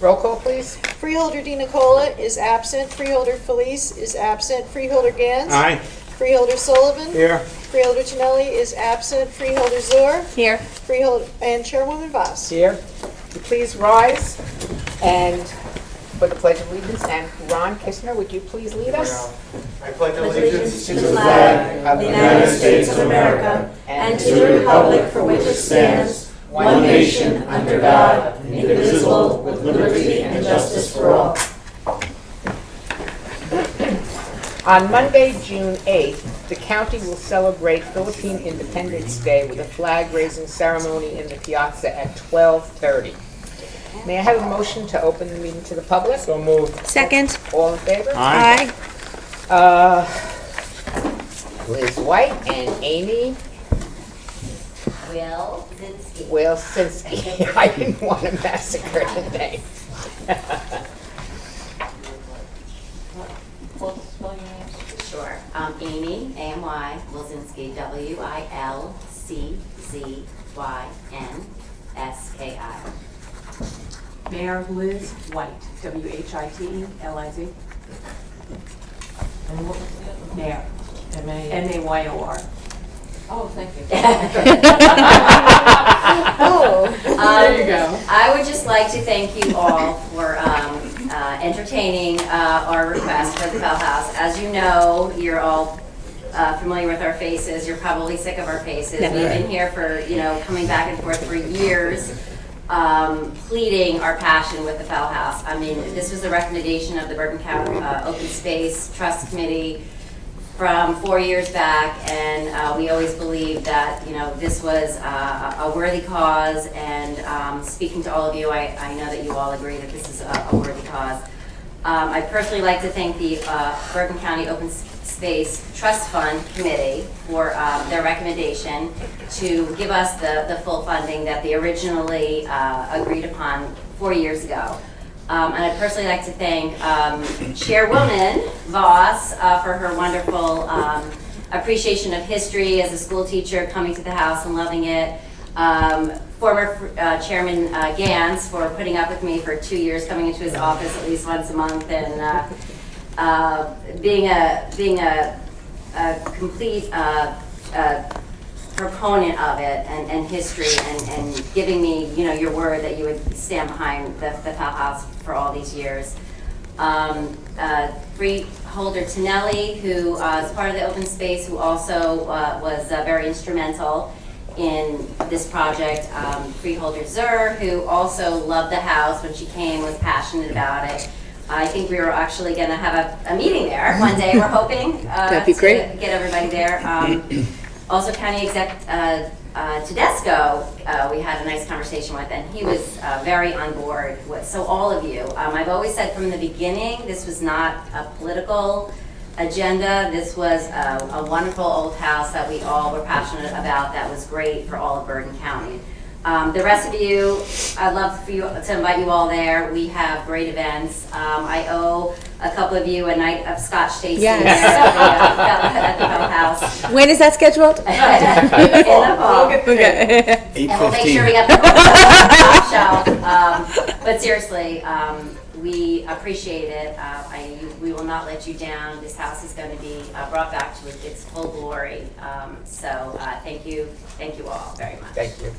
Roll call, please. Freeholder Di Nicola is absent. Freeholder Felice is absent. Freeholder Gans. Aye. Freeholder Sullivan. Here. Freeholder Tonelli is absent. Freeholder Zor. Here. Freeholder and Chairwoman Voss. Here. Please rise and for the Pledge of Allegiance. And Ron Kistner, would you please lead us? I pledge allegiance to the flag of the United States of America and to the republic for which it stands, one nation, under God, indivisible, with liberty and justice for all. On Monday, June 8th, the county will celebrate Philippine Independence Day with a flag-raising ceremony in the piazza at 12:30. May I have a motion to open the meeting to the public? So moved. Second. All in favor? Aye. Liz White and Amy Wilsinski. I didn't want to massacre the name. Sure. Amy, A-M-Y, Wilsinski, W-I-L-C-Z-Y-N-S-K-I. Mayor Liz White, W-H-I-T-E-L-I-Z. And what was the other? Mayor, M-A-Y. M-A-Y-O-R. Oh, thank you. There you go. I would just like to thank you all for entertaining our request for the Fell House. As you know, you're all familiar with our faces. You're probably sick of our faces. Never. We've been here for, coming back and forth for years, pleading our passion with the Fell House. I mean, this was the recommendation of the Bergen County Open Space Trust Committee from 4 years back, and we always believed that this was a worthy cause. And speaking to all of you, I know that you all agree that this is a worthy cause. I'd personally like to thank the Bergen County Open Space Trust Fund Committee for their recommendation to give us the full funding that they originally agreed upon 4 years ago. And I'd personally like to thank Chairwoman Voss for her wonderful appreciation of history as a school teacher, coming to the house and loving it. Former Chairman Gans for putting up with me for 2 years, coming into his office at least once a month, and being a complete proponent of it and history, and giving me your word that you would stand behind the Fell House for all these years. Freeholder Tonelli, who is part of the open space, who also was very instrumental in this project. Freeholder Zur, who also loved the house when she came, was passionate about it. I think we were actually going to have a meeting there one day. We're hoping That'd be great. to get everybody there. Also, County Exec Tedesco, we had a nice conversation with, and he was very on board with. So all of you, I've always said from the beginning, this was not a political agenda. This was a wonderful old house that we all were passionate about, that was great for all of Bergen County. The rest of you, I'd love for you to invite you all there. We have great events. I owe a couple of you a night of Scotch tasting Yes. there at the Fell House. When is that scheduled? In the fall. Okay. And we'll make sure we get the top shelf. But seriously, we appreciate it. We will not let you down. This house is going to be brought back to its full glory. So thank you all very much. Thank you.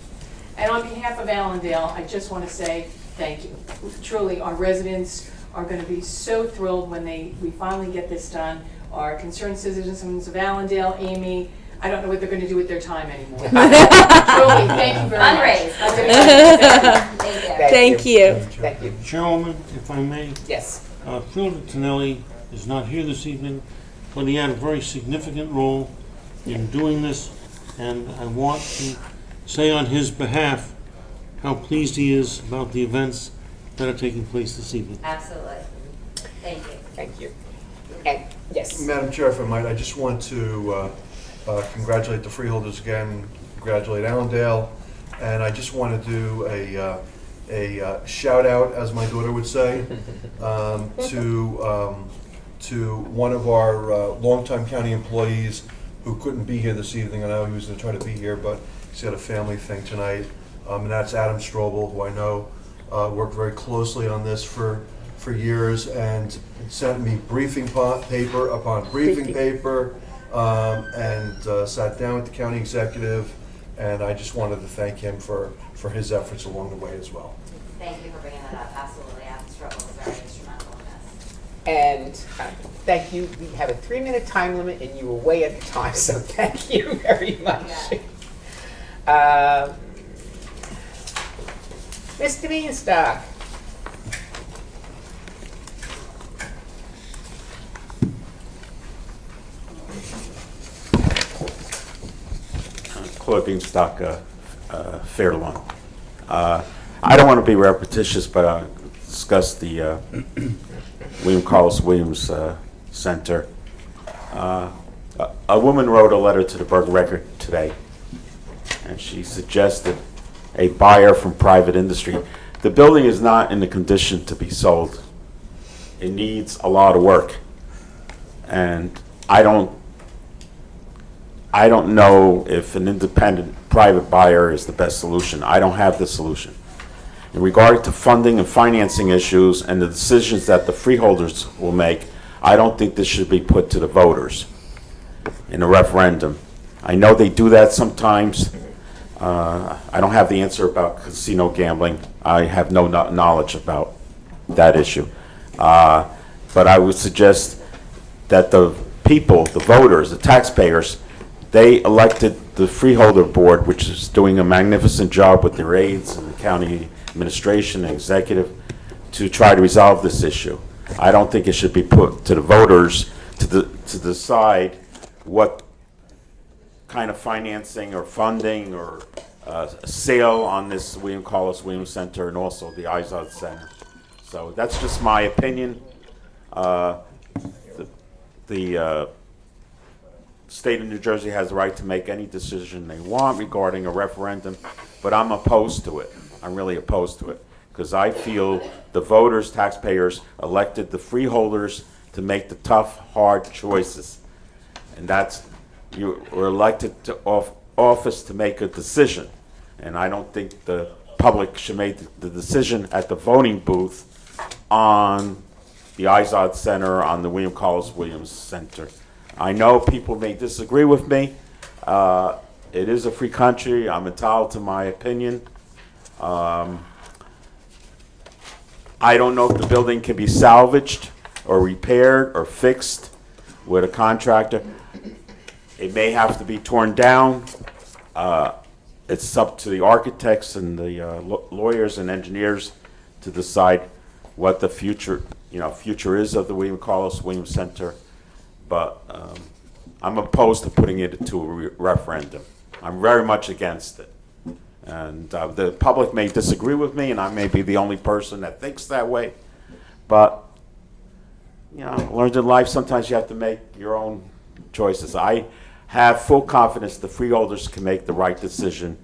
And on behalf of Allendale, I just want to say thank you. Truly, our residents are going to be so thrilled when we finally get this done. Our concerned citizens of Allendale, Amy, I don't know what they're going to do with their time anymore. Truly, thank you very Fundraise. much. Thank you. Thank you. Chairwoman, if I may, Yes. Freeholder Tonelli is not here this evening, but he had a very significant role in doing this, and I want to say on his behalf how pleased he is about the events that are taking place this evening. Absolutely. Thank you. Thank you. And yes. Madam Chair, if I might, I just want to congratulate the freeholders again, congratulate Allendale, and I just want to do a shout out, as my daughter would say, to one of our longtime county employees who couldn't be here this evening. I know he was going to try to be here, but he's got a family thing tonight, and that's Adam Strobel, who I know worked very closely on this for years and sent me briefing paper upon briefing paper, and sat down with the county executive, and I just wanted to thank him for his efforts along the way as well. Thank you for bringing that up. Absolutely, Alan Struggle was very instrumental in this. And thank you. We have a 3-minute time limit, and you were way at the time, so thank you very much. Mr. Beanstalk. Claude Beanstalk, Fair Lawn. I don't want to be repetitious, but I'll discuss the William Carlos Williams Center. A woman wrote a letter to the Bergen Record today, and she suggested a buyer from private industry. The building is not in the condition to be sold. It needs a lot of work, and I don't know if an independent private buyer is the best solution. I don't have the solution. In regard to funding and financing issues and the decisions that the freeholders will make, I don't think this should be put to the voters in a referendum. I know they do that sometimes. I don't have the answer about casino gambling. I have no knowledge about that issue. But I would suggest that the people, the voters, the taxpayers, they elected the freeholder board, which is doing a magnificent job with their aides and the county administration and executive, to try to resolve this issue. I don't think it should be put to the voters to decide what kind of financing or funding or sale on this William Carlos Williams Center and also the Izod Center. So that's just my opinion. The state of New Jersey has the right to make any decision they want regarding a referendum, but I'm opposed to it. I'm really opposed to it because I feel the voters, taxpayers, elected the freeholders to make the tough, hard choices. And that's, you were elected to office to make a decision. And I don't think the public should make the decision at the voting booth on the Izod Center, on the William Carlos Williams Center. I know people may disagree with me. It is a free country. I'm entitled to my opinion. I don't know if the building can be salvaged or repaired or fixed with a contractor. It may have to be torn down. It's up to the architects and the lawyers and engineers to decide what the future is of the William Carlos Williams Center. But I'm opposed to putting it into a referendum. I'm very much against it. And the public may disagree with me, and I may be the only person that thinks that way. But, learned in life, sometimes you have to make your own choices. I have full confidence the freeholders can make the right decision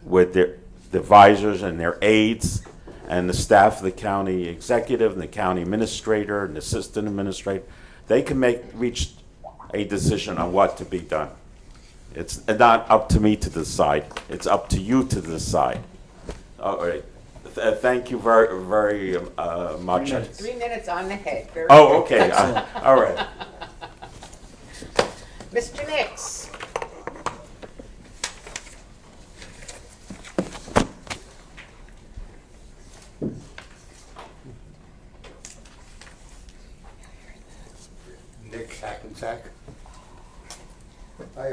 with their advisors and their aides and the staff of the county executive and the county administrator and the assistant administrator. They can reach a decision on what to be done. It's not up to me to decide. It's up to you to decide. All right. Thank you very, very much. 3 minutes on the head. Very Oh, good. okay. All right. Mr. Nix. Nick Hackensack. I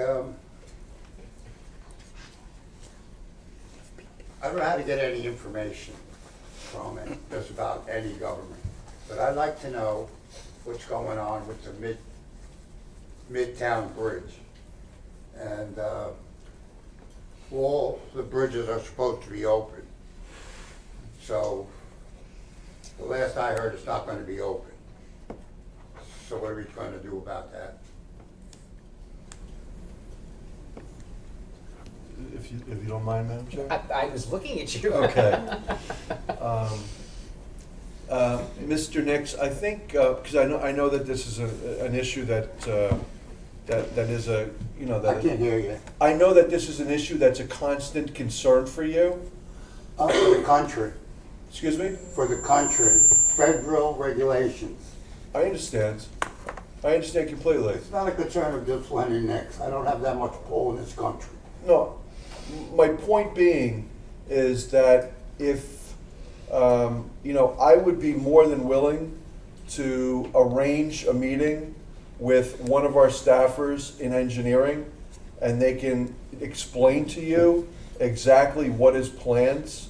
don't know how to get any information from it, just about any government. But I'd like to know what's going on with the Midtown Bridge. And all the bridges are supposed to be open. So the last I heard, it's not going to be open. So what are we going to do about that? If you don't mind, Madam Chair? I was looking at you. Okay. Mr. Nix, I think, because I know that this is an issue that is a, I can't hear you. I know that this is an issue that's a constant concern for you. For the country. Excuse me? for the country, federal regulations. I understand. I understand completely. It's not a concern of just Lenny Nix. I don't have that much pull in this country. No, my point being is that if, I would be more than willing to arrange a meeting with one of our staffers in engineering, and they can explain to you exactly what is plans,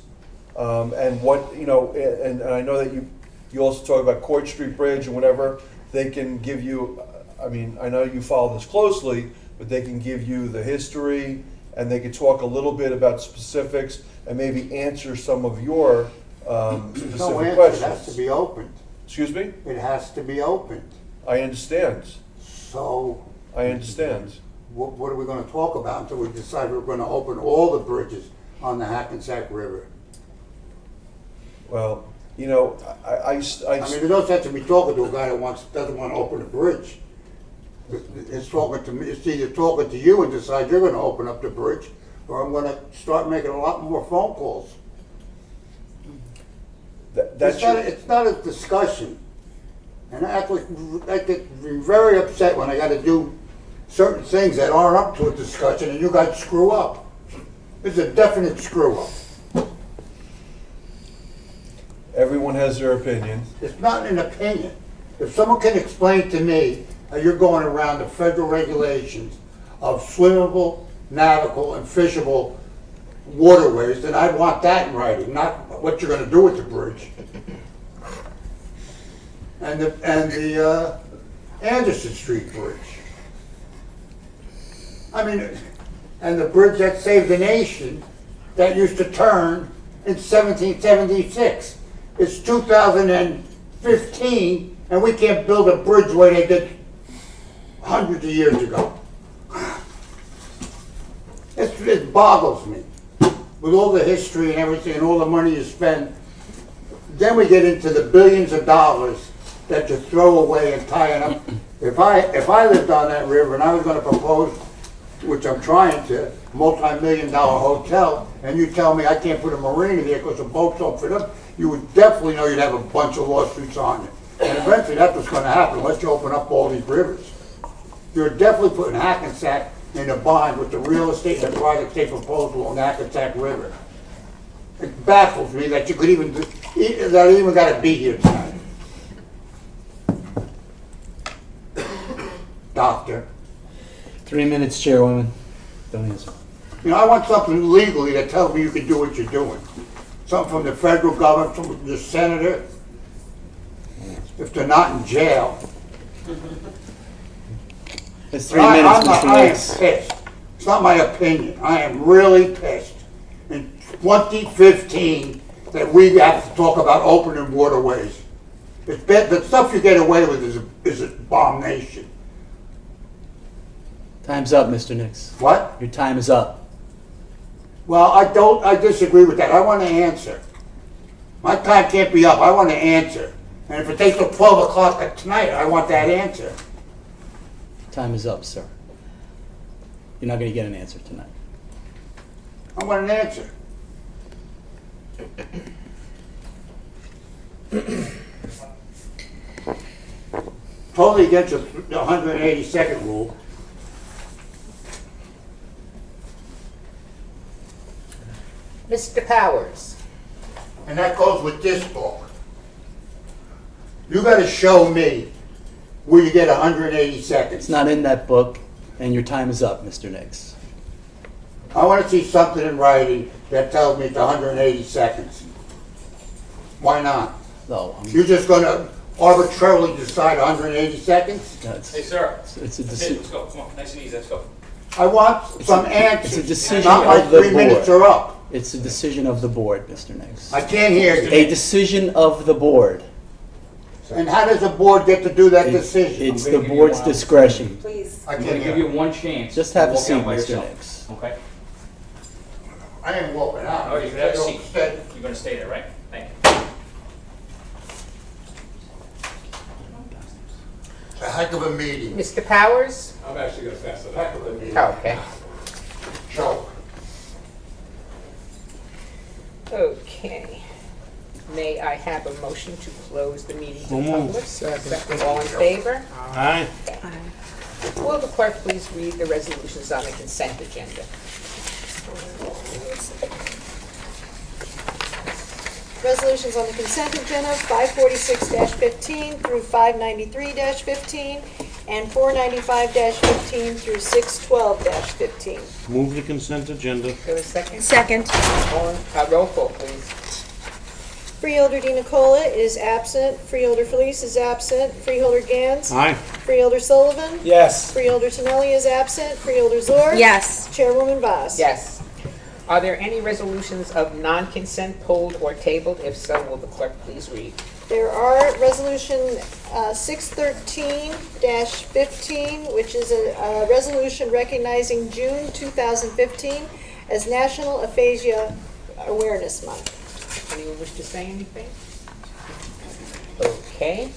and what, and I know that you also talk about Court Street Bridge and whatever. They can give you, I know you follow this closely, but they can give you the history, and they can talk a little bit about specifics and maybe answer some of your No specific answer, it questions. has to be opened. Excuse me? It has to be opened. I understand. So I understand. what are we gonna talk about until we decide we're gonna open all the bridges on the Hackensack River? Well, I mean, there's no sense in me talking to a guy that doesn't want to open a bridge. It's talking to me, it's either talking to you and decide you're gonna open up the bridge, or I'm gonna start making a lot more phone calls. It's not a discussion. And I get very upset when I gotta do certain things that aren't up to a discussion and you guys screw up. It's a definite screw up. Everyone has their opinion. It's not an opinion. If someone can explain to me how you're going around the federal regulations of swimmable, navigable, and fishable waterways, then I'd want that in writing, not what you're gonna do with the bridge. And the Anderson Street Bridge. I mean, and the bridge that saved the nation that used to turn in 1776. It's 2015, and we can't build a bridge the way they did hundreds of years ago. It boggles me. With all the history and everything and all the money you spend, then we get into the billions of dollars that you throw away and tying up. If I lived on that river and I was gonna propose, which I'm trying to, multi-million-dollar hotel, and you tell me I can't put a marina there because the boats don't fit up, you would definitely know you'd have a bunch of lawsuits on you. And eventually that's what's gonna happen unless you open up all these rivers. You're definitely putting Hackensack in a bind with the real estate and the private state proposal on the Hackensack River. It baffles me that you could even, that I even gotta be here tonight. Doctor. 3 minutes, Chairwoman. Don't answer. I want something legally that tells me you can do what you're doing. Something from the federal government, from the senator, if they're not in jail. It's 3 minutes, Mr. I am Nix. pissed. It's not my opinion. I am really pissed. In 2015, that we have to talk about opening waterways. It's bad. The stuff you get away with is an abomination. Time's up, Mr. Nix. What? Your time is up. Well, I disagree with that. I want to answer. My time can't be up. I want to answer. And if it takes till 12 o'clock tonight, I want that answer. Time is up, sir. You're not going to get an answer tonight. I want an answer. Totally against the 182nd rule. Mr. Powers. And that goes with this book. You got to show me where you get 180 seconds. It's not in that book, and your time is up, Mr. Nix. I want to see something in writing that tells me it's 180 seconds. Why not? No, You're just going to arbitrarily decide 180 seconds? Hey, sir. It's a Let's decision. go. Come on. Nice and easy. Let's go. I want some answers. It's a decision Not my of the 3 minutes board. are up. It's a decision of the board, Mr. Nix. I can't hear you. A decision of the board. And how does the board get to do that decision? It's the board's discretion. Please. I I'm can't going to give hear. you one chance. Just have to a walk seat, out by Mr. yourself. Nix. Okay? I ain't walking out. Oh, you can have a seat. Steady. You're going to stay there, right? Thank you. A heck of a meeting. Mr. Powers? I'm actually going to pass it Heck of a meeting. Okay. Joke. Okay. May I have a motion to close the meeting to So the moved. public? Second. All in favor? Aye. Will the clerk please read the resolutions on the consent agenda? Resolutions on the consent agenda, 546-15 through 593-15, and 495-15 through 612-15. Move the consent agenda. Is there a second? Second. Roll call, please. Freeholder Di Nicola is absent. Freeholder Felice is absent. Freeholder Gans. Aye. Freeholder Sullivan. Yes. Freeholder Tonelli is absent. Freeholder Zor. Yes. Chairwoman Vaz. Yes. Are there any resolutions of non-consent pulled or tabled? If so, will the clerk please read? There are Resolution 613-15, which is a resolution recognizing June 2015 as National Aphasia Awareness Month. Anyone wish to say anything? Okay.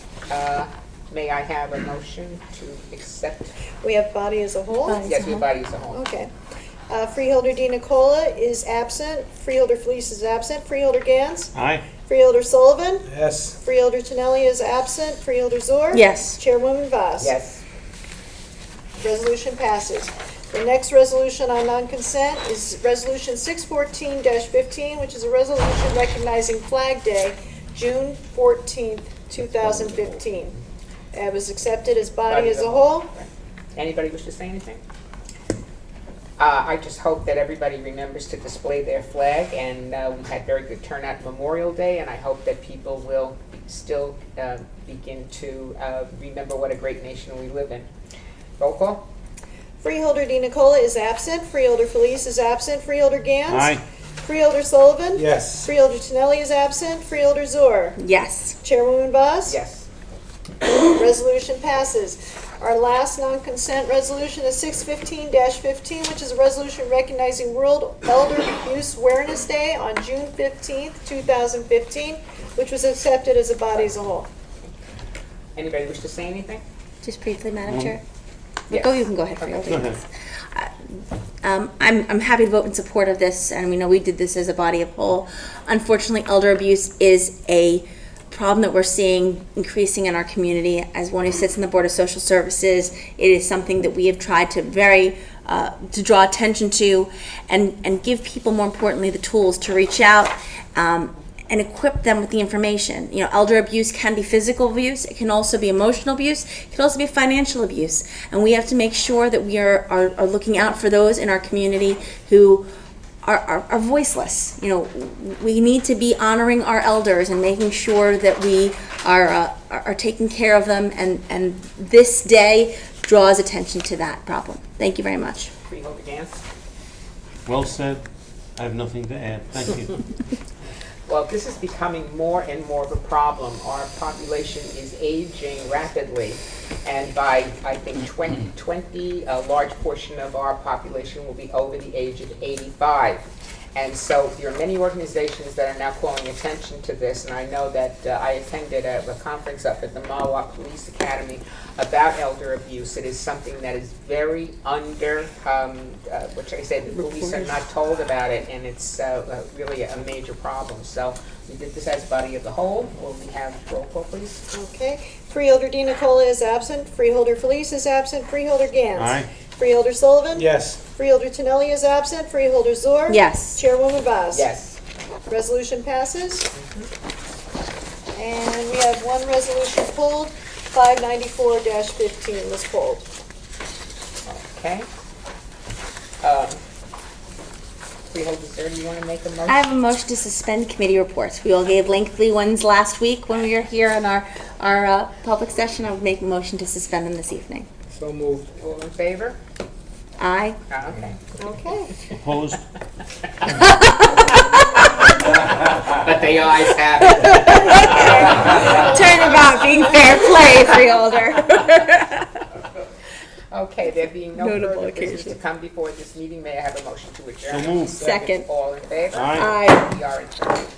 May I have a motion to accept? We have body as a whole. Yes, we have body as a whole. Okay. Freeholder Di Nicola is absent. Freeholder Felice is absent. Freeholder Gans. Aye. Freeholder Sullivan. Yes. Freeholder Tonelli is absent. Freeholder Zor. Yes. Chairwoman Vaz. Yes. Resolution passes. The next resolution on non-consent is Resolution 614-15, which is a resolution recognizing Flag Day, June 14th, 2015. It was accepted as body as a whole. Anybody wish to say anything? I just hope that everybody remembers to display their flag, and we had very good turnout Memorial Day, and I hope that people will still begin to remember what a great nation we live in. Roll call? Freeholder Di Nicola is absent. Freeholder Felice is absent. Freeholder Gans. Aye. Freeholder Sullivan. Yes. Freeholder Tonelli is absent. Freeholder Zor. Yes. Chairwoman Vaz. Yes. Resolution passes. Our last non-consent resolution is 615-15, which is a resolution recognizing World Elder Abuse Awareness Day on June 15th, 2015, which was accepted as a body as a whole. Anybody wish to say anything? Just briefly, Madam Chair. Yes. Go, you can go ahead, Okay. Freeholder. Go ahead. I'm happy to vote in support of this, and we know we did this as a body of whole. Unfortunately, elder abuse is a problem that we're seeing increasing in our community. As one who sits in the Board of Social Services, it is something that we have tried to to draw attention to, and give people, more importantly, the tools to reach out and equip them with the information. You know, elder abuse can be physical abuse, it can also be emotional abuse, it can also be financial abuse, and we have to make sure that we are looking out for those in our community who are voiceless. You know, we need to be honoring our elders and making sure that we are taking care of them, and this day draws attention to that problem. Thank you very much. Freeholder Gans? Well said. I have nothing to add. Thank you. Well, this is becoming more and more of a problem. Our population is aging rapidly, and by, I think, 2020, a large portion of our population will be over the age of 85. And so there are many organizations that are now calling attention to this, and I know that I attended a conference up at the Mahwah Police Academy about elder abuse. It is something that is very under, which I say the police are not told about it, and it's really a major problem. So we did this as body of the whole. Will we have roll call, please? Okay. Freeholder Di Nicola is absent. Freeholder Felice is absent. Freeholder Gans. Aye. Freeholder Sullivan. Yes. Freeholder Tonelli is absent. Freeholder Zor. Yes. Chairwoman Vaz. Yes. Resolution passes. And we have one resolution pulled. 594-15 was pulled. Okay. Freeholder, sir, do you want to make a motion? I have a motion to suspend committee reports. We all gave lengthy ones last week when we were here in our public session. I would make a motion to suspend them this evening. So moved. All in favor? Aye. Okay. Okay. Opposed? But the ayes have it. Turnabout being fair play, Freeholder. Okay, there being no Notable further business occasion. to come before this meeting, may I have a motion to adjourn? So moved. Second. All in favor? Aye. Aye. We are adjourned.